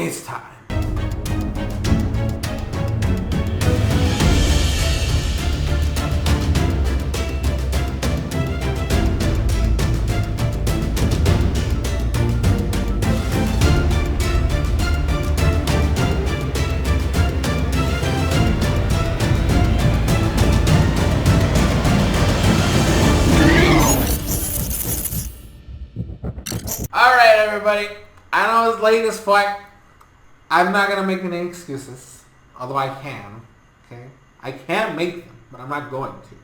it's time. Alright, everybody. I know it's late as fuck. I'm not gonna make any excuses. Although I can. Okay? I can make them, but I'm not going to.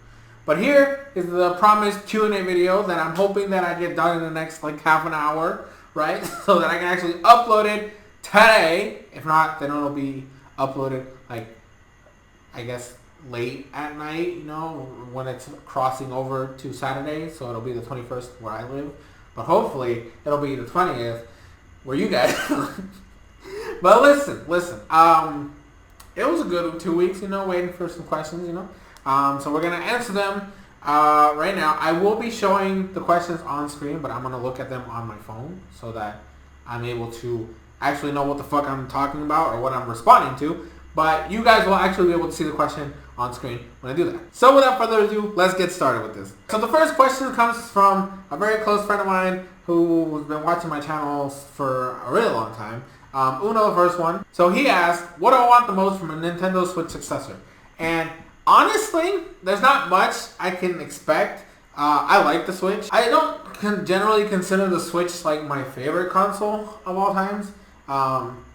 But here is the promised Q&A video that I'm hoping that I get done in the next like half an hour, right? So that I can actually upload it today. If not, then it'll be uploaded like, I guess, late at night, you know, when it's crossing over to Saturday. So it'll be the 21st where I live. But hopefully it'll be the 20th where you guys But listen. It was a good 2 weeks, you know, waiting for some questions, you know. So we're going to answer them right now. I will be showing the questions on screen, but I'm going to look at them on my phone so that I'm able to actually know what the fuck I'm talking about or what I'm responding to. But you guys will actually be able to see the question on screen when I do that. So without further ado, let's get started with this. So the first question comes from a very close friend of mine who's been watching my channels for a really long time. Uno, the first one. So he asked, what do I want the most from a Nintendo Switch successor? And honestly, there's not much I can expect. I like the Switch. I don't generally consider the Switch like my favorite console of all times.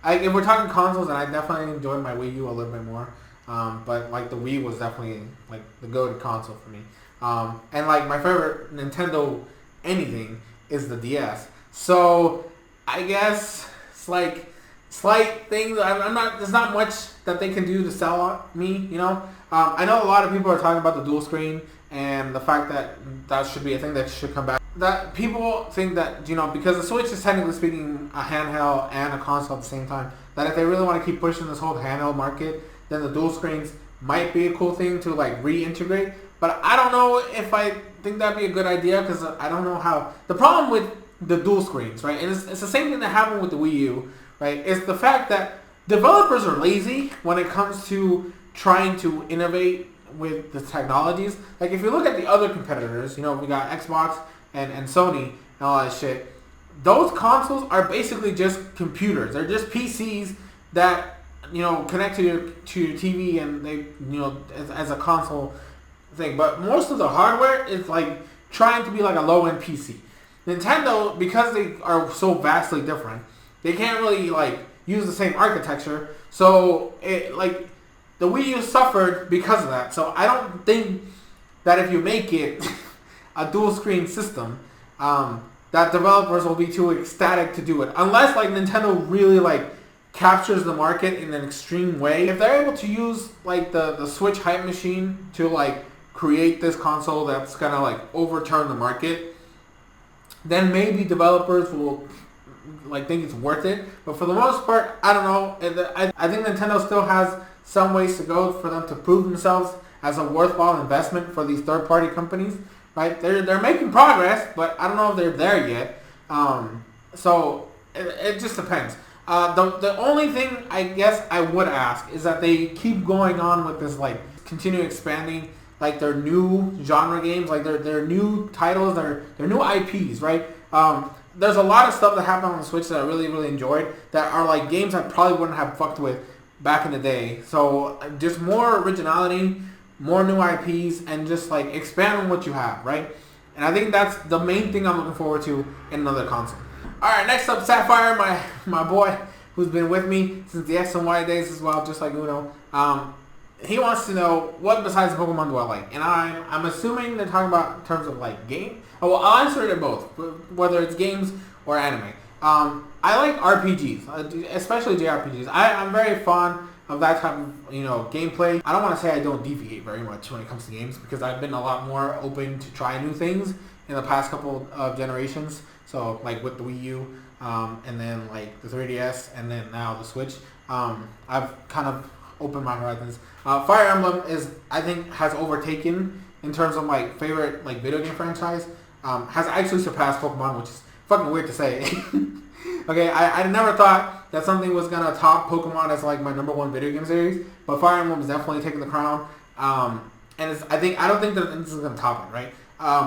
If we're talking consoles, then I definitely enjoyed my Wii U a little bit more. But like the Wii was definitely like the go-to console for me. And like my favorite Nintendo anything is the DS. So I guess it's like slight things. There's not much that they can do to sell me, you know. I know a lot of people are talking about the dual screen and the fact that that should be a thing that should come back. That people think that, you know, because the Switch is technically speaking a handheld and a console at the same time, that if they really want to keep pushing this whole handheld market, then the dual screens might be a cool thing to like reintegrate. But I don't know if I think that'd be a good idea, because I don't know how. The problem with the dual screens, right, and it's the same thing that happened with the Wii U, right, is the fact that developers are lazy when it comes to trying to innovate with the technologies. Like if you look at the other competitors, you know, we got Xbox and Sony and all that shit. Those consoles are basically just computers. They're just PCs that, you know, connect to your TV, and they, you know, as a console thing. But most of the hardware is like trying to be like a low-end PC. Nintendo, because they are so vastly different, they can't really like use the same architecture. So it like the Wii U suffered because of that. So I don't think that if you make it a dual screen system, that developers will be too ecstatic to do it, unless like Nintendo really like captures the market in an extreme way. If they're able to use like the Switch hype machine to like create this console that's gonna like overturn the market, then maybe developers will like think it's worth it. But for the most part, I don't know. I think Nintendo still has some ways to go for them to prove themselves as a worthwhile investment for these third-party companies. Right? They're making progress, but I don't know if they're there yet. So it just depends. The only thing I guess I would ask is that they keep going on with this, like, continue expanding like their new genre games, like their new titles, their new IPs, right? There's a lot of stuff that happened on the Switch that I really, really enjoyed that are like games I probably wouldn't have fucked with back in the day. So just more originality, more new IPs, and just like expand on what you have, right? And I think that's the main thing I'm looking forward to in another console. Alright, next up, Sapphire, my boy, who's been with me since the X and Y days as well, just like Uno. He wants to know, what besides Pokemon do I like? And I'm assuming they're talking about in terms of like game. Oh, well, I'll answer it in both, whether it's games or anime. I like RPGs, especially JRPGs. I'm very fond of that type of, you know, gameplay. I don't want to say I don't deviate very much when it comes to games, because I've been a lot more open to try new things in the past couple of generations. So like with the Wii U, and then like the 3DS, and then now the Switch. I've kind of opened my horizons. Fire Emblem I think has overtaken in terms of my favorite like video game franchise. Has actually surpassed Pokemon, which is fucking weird to say. Okay, I never thought that something was gonna top Pokemon as like my #1 video game series, but Fire Emblem is definitely taking the crown. And I don't think that this is gonna top it, right?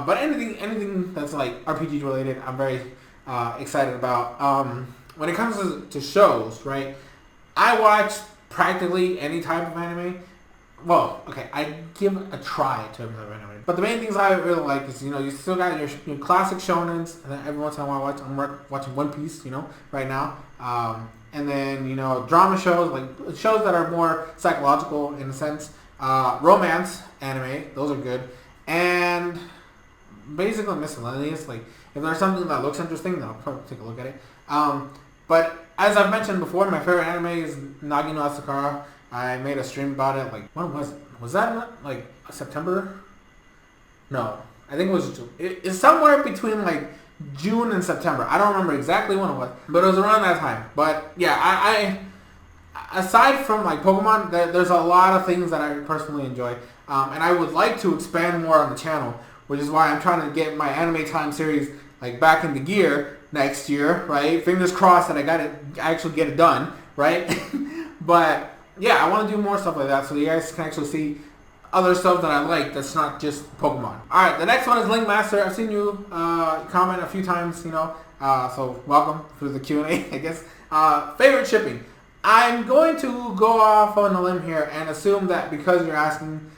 But anything that's like RPG related, I'm very excited about. When it comes to shows, right? I watch practically any type of anime. Well, okay, I give a try to every type of anime. But the main things I really like is, you still got your classic shonens, and then every once in a while I'm watching One Piece, right now. And then, drama shows, like shows that are more psychological in a sense. Romance anime, those are good. And basically miscellaneous, like if there's something that looks interesting, then I'll probably take a look at it. But as I've mentioned before, my favorite anime is Nagi no Asakura. I made a stream about it, like, when was it? Was that, like, September? No. I think it was, it's somewhere between, like, June and September. I don't remember exactly when it was, but it was around that time. But, yeah, I aside from, like, Pokemon, there's a lot of things that I personally enjoy. And I would like to expand more on the channel, which is why I'm trying to get my Anime Time series, like, back into gear next year, right? Fingers crossed that I actually get it done, right? But yeah, I want to do more stuff like that so you guys can actually see other stuff that I like that's not just Pokemon. Alright, the next one is Link Master. I've seen you comment a few times, so welcome for the Q&A, I guess. Favorite shipping. I'm going to go off on a limb here and assume that because you're asking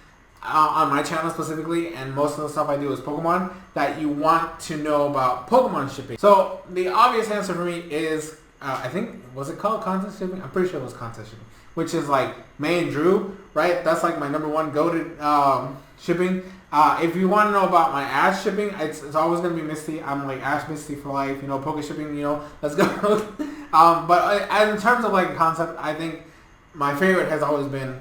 on my channel specifically, and most of the stuff I do is Pokemon, that you want to know about Pokemon shipping. So the obvious answer for me is, I think, was it called contest shipping? I'm pretty sure it was contest shipping, which is like May and Drew, right? That's like my #1 goated shipping. If you want to know about my Ash shipping, it's always going to be Misty. I'm like Ash Misty for life, Poke shipping, let's go. But in terms of like concept, I think my favorite has always been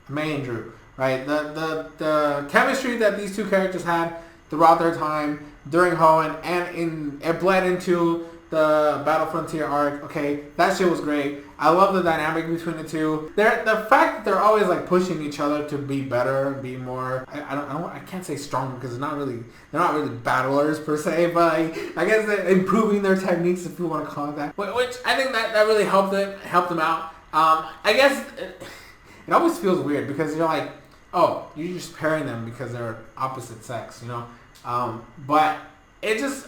May and Drew. Right, the chemistry that these two characters had throughout their time during Hoenn, and it bled into the Battle Frontier arc. Okay, that shit was great. I love the dynamic between the two. The fact that they're always like pushing each other to be better, be more. I can't say stronger because they're not really battlers per se, but I guess they're improving their techniques, if you want to call it that. Which I think that really helped them out. I guess it always feels weird because you're like, oh, you're just pairing them because they're opposite sex, but it just,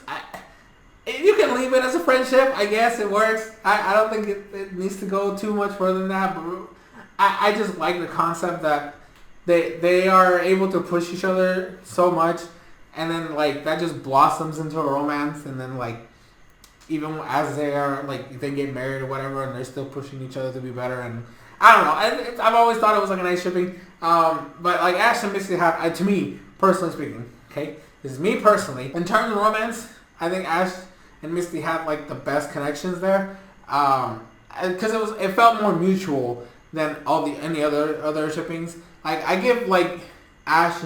you can leave it as a friendship. I guess it works. I don't think it needs to go too much further than that, but I just like the concept that they are able to push each other so much, and then like that just blossoms into a romance, and then like even as they are like they get married or whatever, and they're still pushing each other to be better. And I don't know. I've always thought it was like a nice shipping. But like Ash and Misty have, to me, personally speaking, okay, this is me personally. In terms of romance, I think Ash and Misty had like the best connections there, because it felt more mutual than any other shippings. Like I give like Ash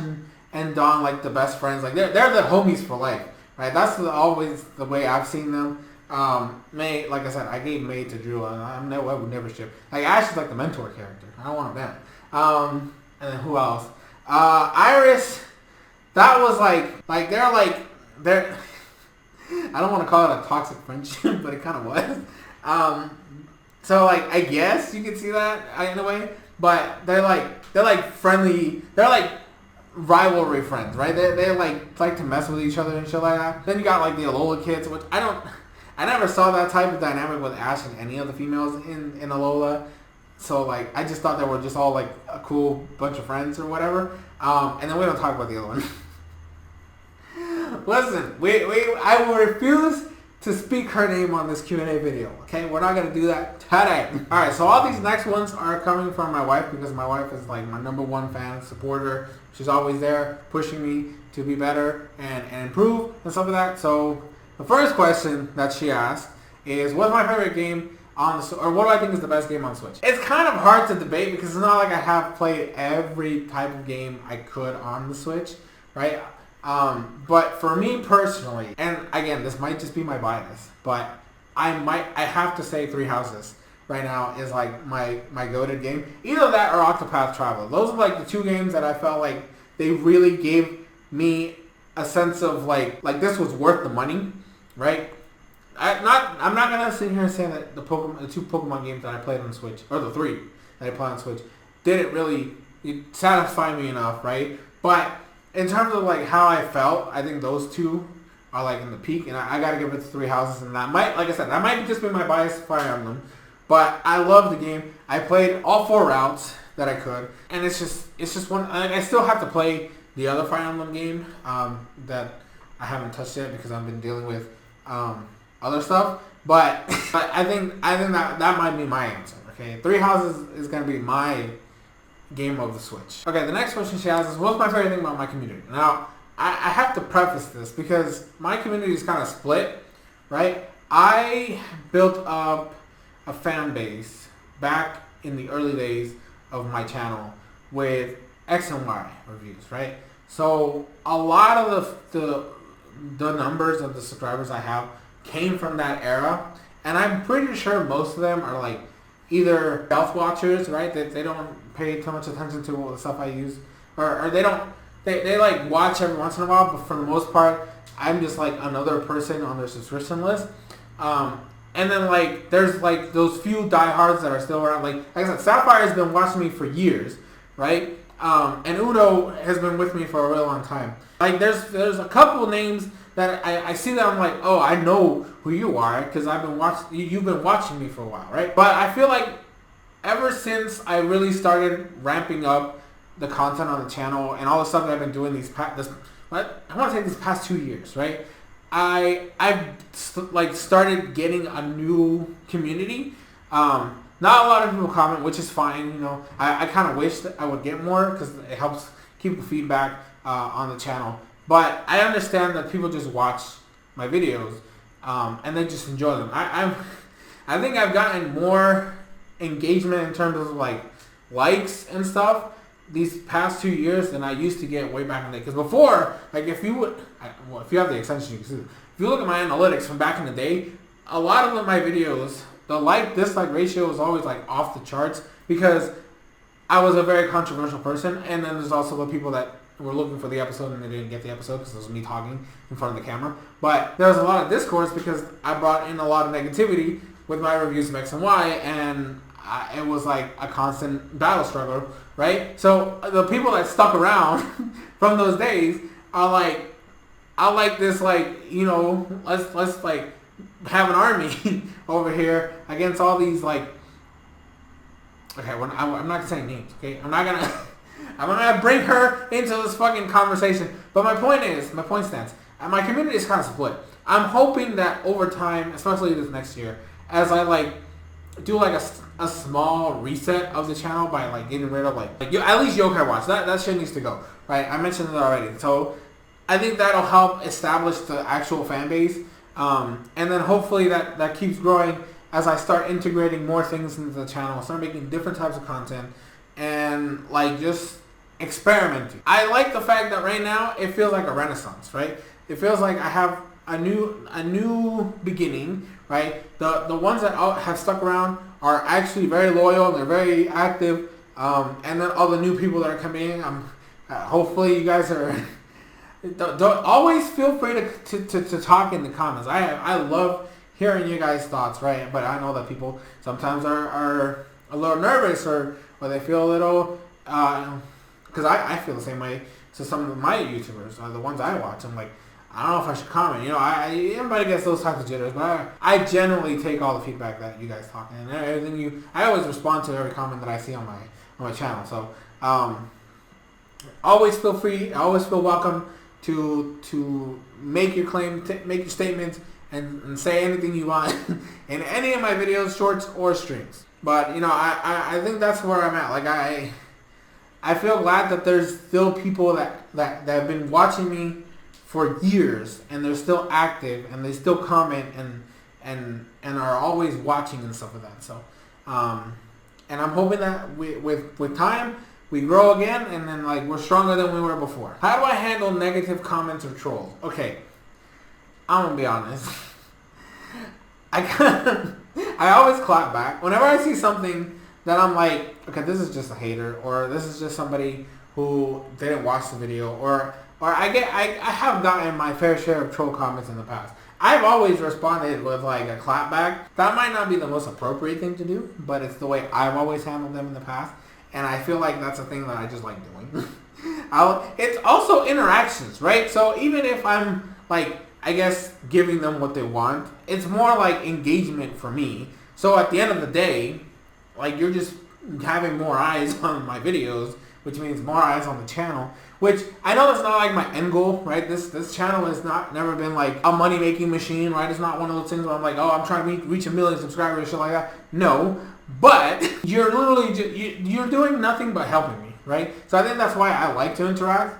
and Dawn like the best friends. Like they're the homies for life, right? That's always the way I've seen them. May, like I said, I gave May to Drew, and I would never ship. Like Ash is like the mentor character. I don't want them. And then who else? Iris. That was like they're. I don't want to call it a toxic friendship, but it kind of was. So like I guess you could see that in a way, but they're like friendly. They're like rivalry friends, right? They like to mess with each other and shit like that. Then you got like the Alola kids, which I never saw that type of dynamic with Ash and any of the females in Alola. So like I just thought they were just all like a cool bunch of friends or whatever. And then we don't talk about the other one. Listen, I will refuse to speak her name on this Q&A video. Okay, we're not gonna do that today. All right, so all these next ones are coming from my wife because my wife is like my #1 fan, supporter. She's always there pushing me to be better and improve and stuff like that. So the first question that she asked is, what's my favorite game on the, or what do I think is the best game on Switch? It's kind of hard to debate because it's not like I have played every type of game I could on the Switch, right? But for me personally, and again, this might just be my bias, but I have to say Three Houses right now is like my go-to game. Either that or Octopath Traveler. Those are like the two games that I felt like they really gave me a sense of like this was worth the money, right? I'm not gonna sit here and say that the two Pokemon games that I played on Switch, or the 3 that I played on Switch, didn't really satisfy me enough, right? But in terms of like how I felt, I think those two are like in the peak, and I gotta give it to Three Houses, and that might, like I said, that might just be my bias Fire Emblem, but I love the game. I played all 4 routes that I could, and it's just one. I still have to play the other Fire Emblem game that I haven't touched yet because I've been dealing with other stuff. But I think that might be my answer. Okay, Three Houses is gonna be my game of the Switch. Okay, the next question she has is, what's my favorite thing about my community? Now, I have to preface this because my community is kind of split, right? I built up a fan base back in the early days of my channel with X and Y reviews, right? So a lot of the numbers of the subscribers I have came from that era, and I'm pretty sure most of them are like either health watchers, right? That they don't pay too much attention to all the stuff I use, or they don't. They like watch every once in a while, but for the most part, I'm just like another person on their subscription list. And then like there's like those few diehards that are still around. Like I said, Sapphire has been watching me for years, right? And Udo has been with me for a real long time. Like there's a couple names that I see that I'm like, oh, I know who you are because you've been watching me for a while, right? But I feel like ever since I really started ramping up the content on the channel and all the stuff that I've been doing these past 2 years, right? I've started getting a new community. Not a lot of people comment, which is fine. You know, I kind of wish that I would get more because it helps keep the feedback on the channel. But I understand that people just watch my videos and they just enjoy them. I think I've gotten more engagement in terms of like likes and stuff these past 2 years than I used to get way back in the day. Because before, like if you have the extension, you can see it. If you look at my analytics from back in the day, a lot of my videos, the like-dislike ratio was always like off the charts because I was a very controversial person. And then there's also the people that were looking for the episode and they didn't get the episode because it was me talking in front of the camera. But there was a lot of discourse because I brought in a lot of negativity with my reviews of X and Y, and it was like a constant battle struggle, right? So the people that stuck around from those days are like, I like this, like, you know, let's like have an army over here against all these like, okay, I'm not gonna say names, okay? I'm gonna bring her into this fucking conversation. But my point stands. And my community is kind of split. I'm hoping that over time, especially this next year, as I like do like a small reset of the channel by like getting rid of like at least Yokai Watch. That shit needs to go, right? I mentioned it already. So I think that'll help establish the actual fan base, and then hopefully that keeps growing as I start integrating more things into the channel, start making different types of content, and like just experimenting. I like the fact that right now it feels like a renaissance, right? It feels like I have a new beginning, right? The ones that have stuck around are actually very loyal and they're very active, and then all the new people that are coming in, hopefully you guys are. Don't always feel free to talk in the comments. I love hearing you guys' thoughts, right? But I know that people sometimes are a little nervous or they feel a little, because I feel the same way to some of my YouTubers, the ones I watch. I'm like, I don't know if I should comment. You know, everybody gets those types of jitters, but I generally take all the feedback that you guys talk and everything I always respond to every comment that I see on my channel. So always feel free, always feel welcome to make your claim, make your statements, and say anything you want in any of my videos, shorts or streams. But you know, I think that's where I'm at. Like I feel glad that there's still people that have been watching me for years and they're still active and they still comment and are always watching and stuff like that. So and I'm hoping that with time we grow again and then like we're stronger than we were before. How do I handle negative comments or trolls? Okay, I'm gonna be honest. I always clap back whenever I see something that I'm like, okay, this is just a hater, or this is just somebody who didn't watch the video, or I have gotten my fair share of troll comments in the past, I've always responded with like a clapback. That might not be the most appropriate thing to do, but it's the way I've always handled them in the past. And I feel like that's a thing that I just like doing. It's also interactions, right? So even if I'm like, I guess, giving them what they want, it's more like engagement for me. So at the end of the day, like, you're just having more eyes on my videos, which means more eyes on the channel, which I know that's not like my end goal, right? This channel has never been like a money making machine, right? It's not one of those things where I'm like, oh, I'm trying to reach 1 million subscribers or shit like that. No, but you're literally you're doing nothing but helping me, right? So I think that's why I like to interact,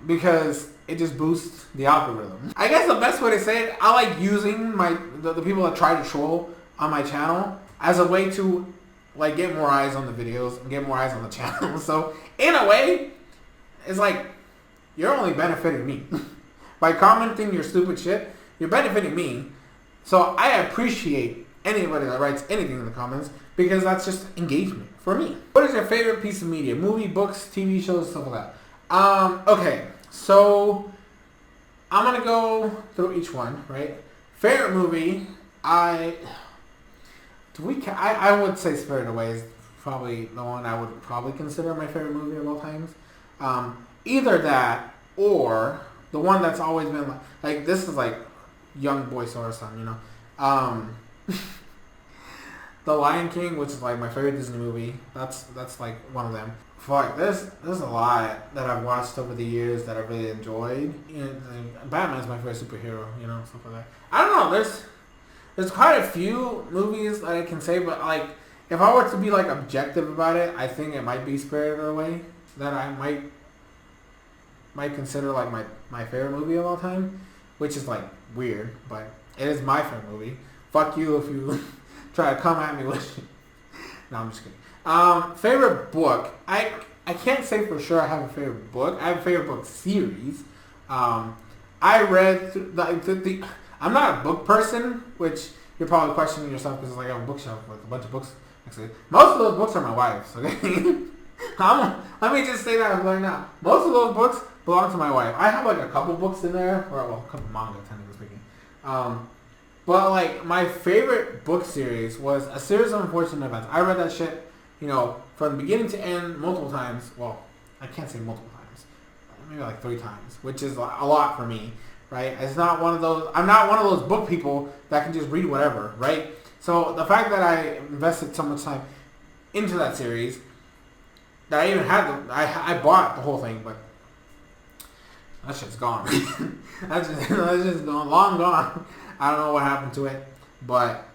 because it just boosts the algorithm. I guess the best way to say it, I like using the people that try to troll on my channel as a way to like get more eyes on the videos and get more eyes on the channel. So in a way, it's like you're only benefiting me. By commenting your stupid shit, you're benefiting me. So I appreciate anybody that writes anything in the comments, because that's just engagement for me. What is your favorite piece of media? Movie, books, TV shows, stuff like that. Okay, so I'm gonna go through each one, right? Favorite movie, I would say Spirited Away is probably the one I would probably consider my favorite movie of all times. Either that or the one that's always been like this is like young boy Sora-san, you know. The Lion King, which is like my favorite Disney movie. That's like one of them. Fuck, there's a lot that I've watched over the years that I really enjoyed. You know, Batman's my favorite superhero, you know, stuff like that. I don't know, there's quite a few movies that I can say, but like if I were to be like objective about it, I think it might be Spirited Away that I might consider like my favorite movie of all time, which is like weird, but it is my favorite movie. Fuck you if you try to come at me with it. No, I'm just kidding. Favorite book, I can't say for sure I have a favorite book. I have a favorite book series. I read I'm not a book person, which you're probably questioning yourself because like I have a bookshelf with a bunch of books. Actually, most of those books are my wife's. Okay, let me just say that right now. Most of those books belong to my wife. I have like a couple books in there, or well, a couple manga, technically speaking. But like my favorite book series was A Series of Unfortunate Events. I read that shit, you know, from beginning to end multiple times. Well, I can't say multiple times, maybe like 3 times, which is a lot for me. Right? It's not one of those. I'm not one of those book people that can just read whatever. Right? So the fact that I invested so much time into that series, that I even had I bought the whole thing, but that shit's gone. that's just gone, long gone. I don't know what happened to it, but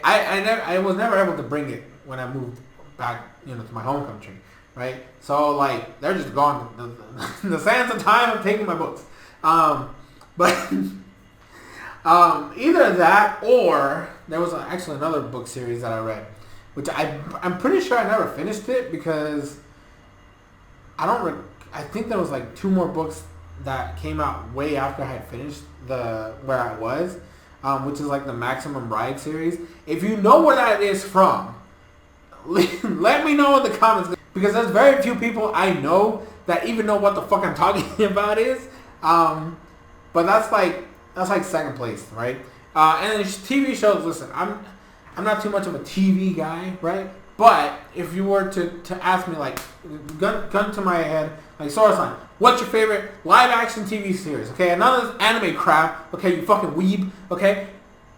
I was never able to bring it when I moved back, you know, to my home country. Right? So like they're just gone. The sands of time have taken my books. But either that or there was actually another book series that I read, which I'm pretty sure I never finished it because I think there was like 2 more books that came out way after I had finished where I was, which is like the Maximum Ride series. If you know where that is from, let me know in the comments, because there's very few people I know that even know what the fuck I'm talking about is. But that's like second place, right? And then TV shows. Listen, I'm not too much of a TV guy, right? But if you were to ask me, like, gun to my head, like, Sora-san, what's your favorite live action TV series? Okay, none of this anime crap. Okay, you fucking weeb. Okay,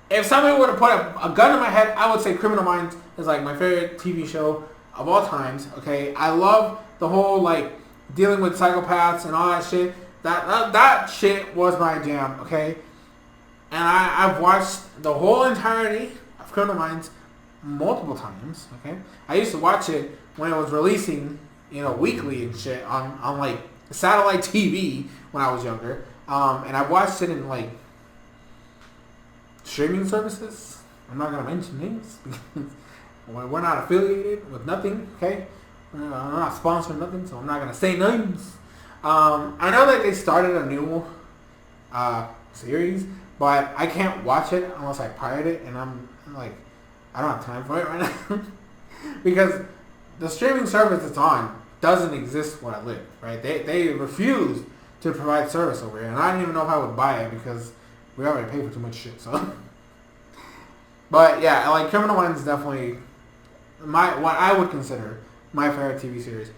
if somebody were to put a gun to my head, I would say Criminal Minds is like my favorite TV show of all times. Okay, I love the whole like dealing with psychopaths and all that shit. That shit was my jam, okay? And I've watched the whole entirety of Criminal Minds multiple times, okay? I used to watch it when it was releasing, you know, weekly and shit on like satellite TV when I was younger. And I watched it in like streaming services. I'm not gonna mention names because we're not affiliated with nothing, okay? I'm not sponsoring nothing, so I'm not gonna say names. I know that they started a new series, but I can't watch it unless I pirate it, and I'm like, I don't have time for it right now because the streaming service it's on doesn't exist where I live. Right? They refuse to provide service over here, and I don't even know if I would buy it because we already pay for too much shit, so. But yeah, like Criminal Minds is definitely what I would consider my favorite TV series.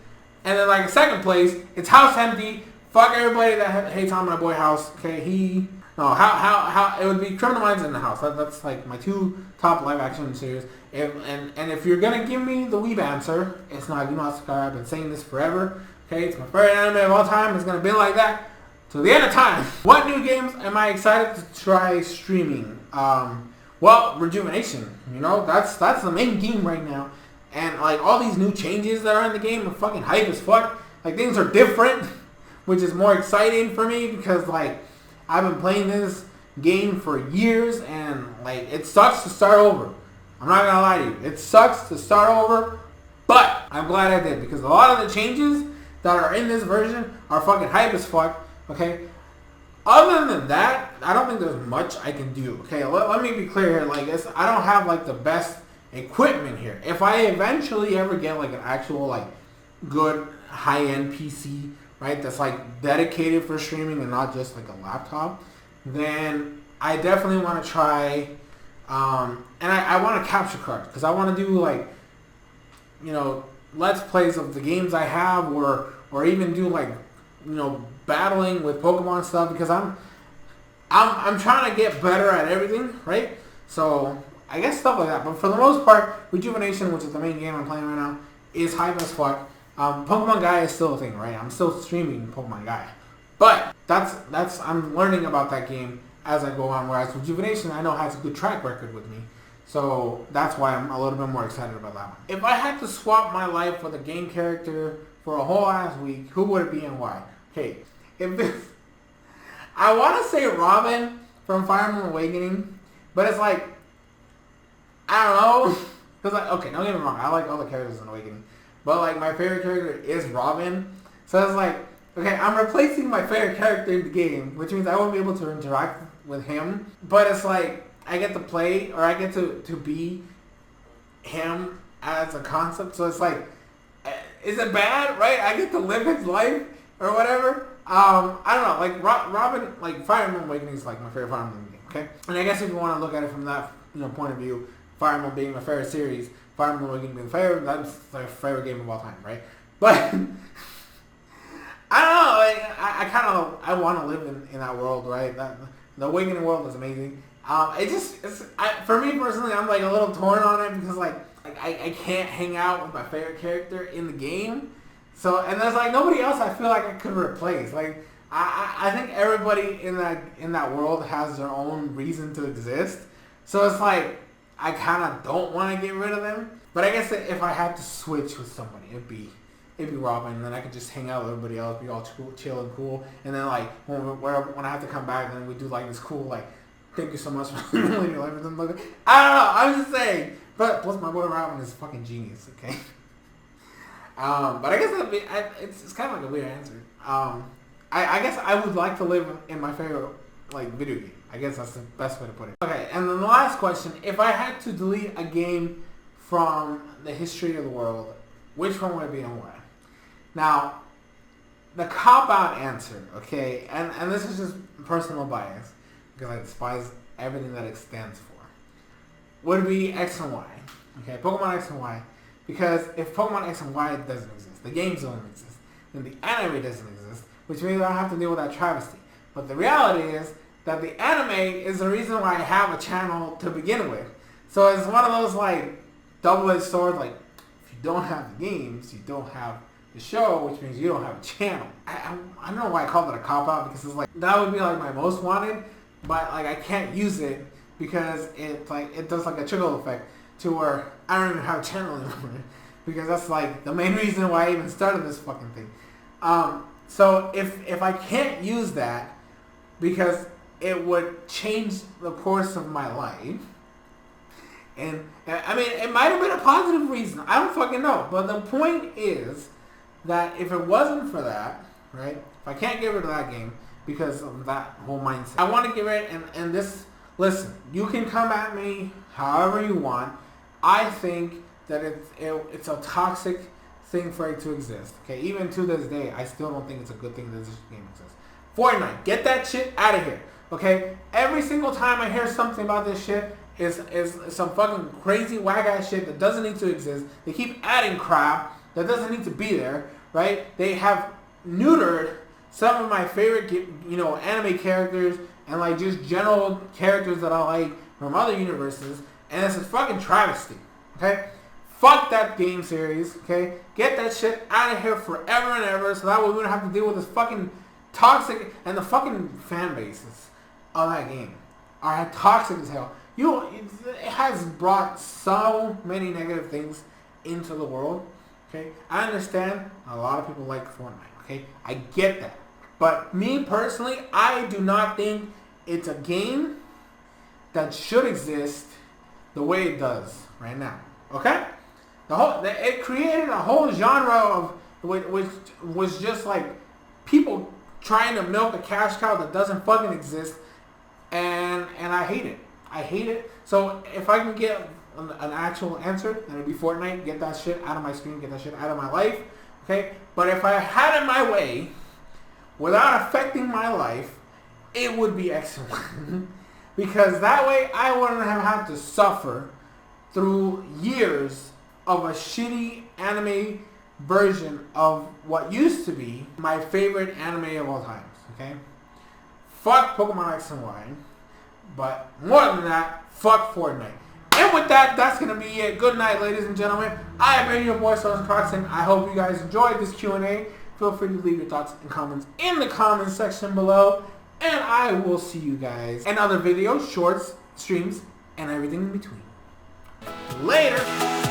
And then like second place, it's House Empty. Fuck everybody that hates on my boy House. Okay, how it would be Criminal Minds and The House. That's like my two top live action series. And if you're gonna give me the weeb answer, it's not Inosuke. I've been saying this forever. Okay, it's my favorite anime of all time. It's gonna be like that to the end of time. What new games am I excited to try streaming? Well, Rejuvenation. You know, that's the main game right now. And like all these new changes that are in the game are fucking hype as fuck. Like things are different, which is more exciting for me because like I've been playing this game for years and like it sucks to start over. I'm not gonna lie to you. It sucks to start over, but I'm glad I did because a lot of the changes that are in this version are fucking hype as fuck. Okay. Other than that, I don't think there's much I can do. Okay, let me be clear here. Like, I don't have like the best equipment here. If I eventually ever get like an actual like good high-end PC, right, that's like dedicated for streaming and not just like a laptop, then I definitely want to try. And I want to capture cards because I want to do like, you know, let's plays of the games I have, or even do like, you know, battling with Pokemon stuff because I'm trying to get better at everything, right? So I guess stuff like that. But for the most part, Rejuvenation, which is the main game I'm playing right now, is hype as fuck. Pokemon Guy is still a thing, right? I'm still streaming Pokemon Guy, but that's I'm learning about that game as I go on. Whereas Rejuvenation, I know has a good track record with me, so that's why I'm a little bit more excited about that one. If I had to swap my life with a game character for a whole ass week, who would it be and why? Okay, I want to say Robin from Fire Emblem Awakening, but it's like, I don't know, because like, okay, don't get me wrong, I like all the characters in Awakening, but like my favorite character is Robin, so it's like, okay, I'm replacing my favorite character in the game, which means I won't be able to interact with him, but it's like, I get to play, or I get to be him as a concept, so it's like, is it bad, right? I get to live his life, or whatever. I don't know, like Robin, like Fire Emblem Awakening is like my favorite Fire Emblem game, okay? And I guess if you want to look at it from that, you know, point of view, Fire Emblem being my favorite series, Fire Emblem Awakening being favorite, that's my favorite game of all time, right? But I don't know, like I want to live in that world, right? The Awakening world is amazing. For me personally, I'm like a little torn on it because like I can't hang out with my favorite character in the game. So, and there's like nobody else I feel like I could replace. Like, I think everybody in that world has their own reason to exist. So it's like, I kind of don't want to get rid of them. But I guess if I had to switch with somebody, it'd be Robin. And then I could just hang out with everybody else, be all chill and cool. And then like, when I have to come back, then we do like this cool, like, thank you so much for living your life. I don't know, I'm just saying. But plus my boy Robin is fucking genius, okay? But I guess it's kind of like a weird answer. I guess I would like to live in my favorite like video game. I guess that's the best way to put it. Okay, and then the last question: if I had to delete a game from the history of the world, which one would it be and why? Now, the cop-out answer, okay, and this is just personal bias because I despise everything that it stands for, would be X and Y. Okay, Pokemon X and Y. Because if Pokemon X and Y doesn't exist, the games don't exist, then the anime doesn't exist, which means I don't have to deal with that travesty. But the reality is that the anime is the reason why I have a channel to begin with. So it's one of those like double-edged swords, like if you don't have the games, you don't have the show, which means you don't have a channel. I don't know why I called it a cop-out, because it's like, that would be like my most wanted, but like I can't use it because it does like a trickle effect to where I don't even have a channel anymore, because that's like the main reason why I even started this fucking thing. So if I can't use that because it would change the course of my life, and I mean it might have been a positive reason, I don't fucking know, but the point is that if it wasn't for that, right, if I can't get rid of that game because of that whole mindset, I want to get rid and this, listen, you can come at me however you want. I think that it's a toxic thing for it to exist. Okay, even to this day, I still don't think it's a good thing that this game exists. Fortnite, get that shit out of here. Okay? Every single time I hear something about this shit is some fucking crazy whack ass shit that doesn't need to exist. They keep adding crap that doesn't need to be there, right? They have neutered some of my favorite, anime characters and like just general characters that I like from other universes, and it's a fucking travesty. Okay? Fuck that game series. Okay? Get that shit out of here forever and ever, so that way we don't have to deal with this fucking toxic, and the fucking fan bases of that game are toxic as hell. It has brought so many negative things into the world. Okay, I understand a lot of people like Fortnite. Okay, I get that, but me personally, I do not think it's a game that should exist the way it does right now. Okay, it created a whole genre of which was just like people trying to milk a cash cow that doesn't fucking exist, and I hate it. I hate it. So if I can get an actual answer, then it'd be Fortnite. Get that shit out of my screen. Get that shit out of my life. Okay? But if I had it my way, without affecting my life, it would be excellent. Because that way I wouldn't have had to suffer through years of a shitty anime version of what used to be my favorite anime of all times. Okay? Fuck Pokemon X and Y. But more than that, fuck Fortnite. And with that, that's going to be it. Good night, ladies and gentlemen. I have been your boy, SoresanCrockxen. I hope you guys enjoyed this Q&A. Feel free to leave your thoughts and comments in the comments section below. And I will see you guys in other videos, shorts, streams, and everything in between. Later!